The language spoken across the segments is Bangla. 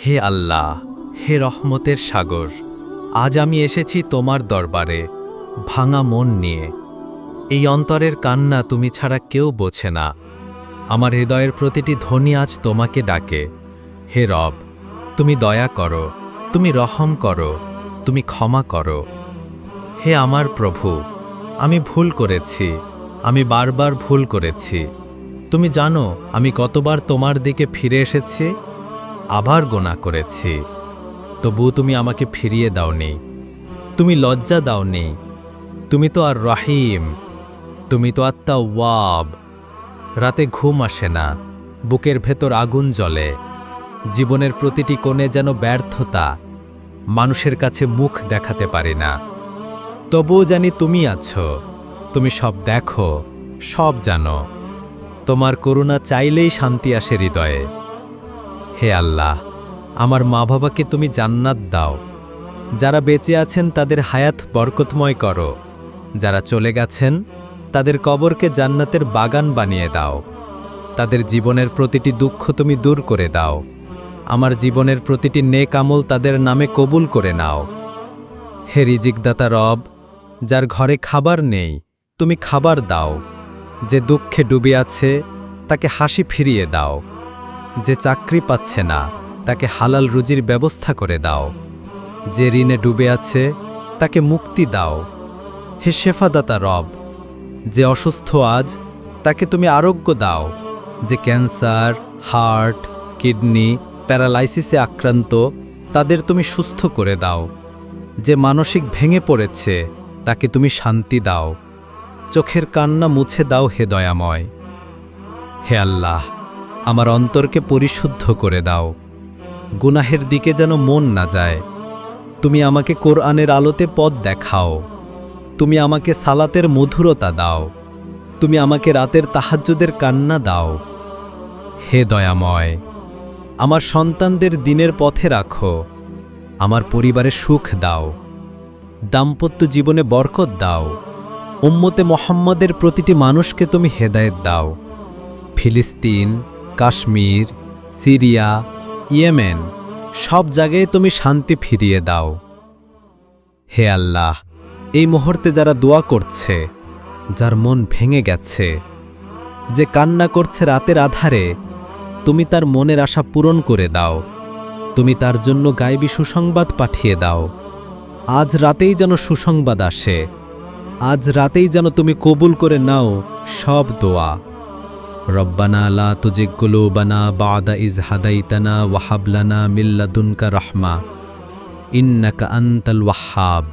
হে আল্লাহ, হে রহমতের সাগর, আজ আমি এসেছি তোমার দরবারে ভাঙা মন নিয়ে। এই অন্তরের কান্না তুমি ছাড়া কেউ বোঝে না। আমার হৃদয়ের প্রতিটি ধ্বনি আজ তোমাকে ডাকে। হে রব, তুমি দয়া করো, তুমি রহম করো, তুমি ক্ষমা করো। হে আমার প্রভু, আমি ভুল করেছি, আমি বারবার ভুল করেছি। তুমি জানো আমি কতবার তোমার দিকে ফিরে এসেছি, আবার গোনা করেছি। তবু তুমি আমাকে ফিরিয়ে দাওনি, তুমি লজ্জা দাওনি। তুমি তো আর রহিম, তুমি তো আত-তাওয়াব। রাতে ঘুম আসে না, বুকের ভেতর আগুন জ্বলে। জীবনের প্রতিটি কোণে যেন ব্যর্থতা, মানুষের কাছে মুখ দেখাতে পারি না। তবুও জানি তুমি আছো, তুমি সব দেখো, সব জানো। তোমার করুণা চাইলেই শান্তি আসে হৃদয়ে। হে আল্লাহ, আমার মা বাবাকে তুমি জান্নাত দাও। যারা বেঁচে আছেন তাদের হায়াত বরকতময় করো, যারা চলে গেছেন তাদের কবরকে জান্নাতের বাগান বানিয়ে দাও। তাদের জীবনের প্রতিটি দুঃখ তুমি দূর করে দাও। আমার জীবনের প্রতিটি নেক আমল তাদের নামে কবুল করে নাও। হে রিজিকদাতা রব, যার ঘরে খাবার নেই তুমি খাবার দাও। যে দুঃখে ডুবে আছে তাকে হাসি ফিরিয়ে দাও। যে চাকরি পাচ্ছে না তাকে হালাল রুজির ব্যবস্থা করে দাও। যে ঋণে ডুবে আছে তাকে মুক্তি দাও। হে শেফাদাতা রব, যে অসুস্থ আজ তাকে তুমি আরোগ্য দাও। যে ক্যান্সার, হার্ট, কিডনি, প্যারালাইসিসে আক্রান্ত তাদের তুমি সুস্থ করে দাও। যে মানসিক ভেঙে পড়েছে তাকে তুমি শান্তি দাও। চোখের কান্না মুছে দাও হে দয়াময়। হে আল্লাহ, আমার অন্তরকে পরিশুদ্ধ করে দাও, গুনাহের দিকে যেন মন না যায়। তুমি আমাকে কোরআনের আলোতে পথ দেখাও। তুমি আমাকে সালাতের মধুরতা দাও। তুমি আমাকে রাতের তাহাজ্জুদের কান্না দাও। হে দয়াময়, আমার সন্তানদের দিনের পথে রাখো। আমার পরিবারে সুখ দাও। দাম্পত্য জীবনে বরকত দাও। উম্মতে মুহাম্মদের প্রতিটি মানুষকে তুমি হেদায়েত দাও। ফিলিস্তিন, কাশ্মীর, সিরিয়া, ইয়েমেন সব জায়গায় তুমি শান্তি ফিরিয়ে দাও। হে আল্লাহ, এই মুহূর্তে যারা দোয়া করছে, যার মন ভেঙে গেছে, যে কান্না করছে রাতের আধারে, তুমি তার মনের আশা পূরণ করে দাও। তুমি তার জন্য গায়েবী সুসংবাদ পাঠিয়ে দাও। আজ রাতেই যেন সুসংবাদ আসে। আজ রাতেই যেন তুমি কবুল করে নাও সব দোয়া। রব্বানা লা তুজিগ কুলুবানা বা'দা ইজ হাদাইতানা ওয়া হাব লানা মিন লাদুনকা রাহমা ইন্নাকা আনতাল ওয়াহ্হাব।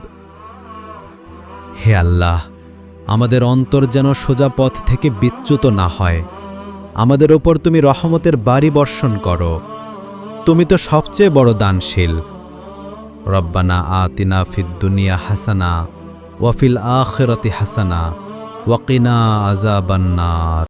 হে আল্লাহ, আমাদের অন্তর যেন সোজা পথ থেকে বিচ্যুত না হয়। আমাদের ওপর তুমি রহমতের বাড়ি বর্ষণ করো। তুমি তো সবচেয়ে বড় দানশীল। রব্বানা আতিনা ফিদ দুনিয়া হাসানা ওয়া ফিল আখিরাতি হাসানা ওয়া কিনা আযাবান নার।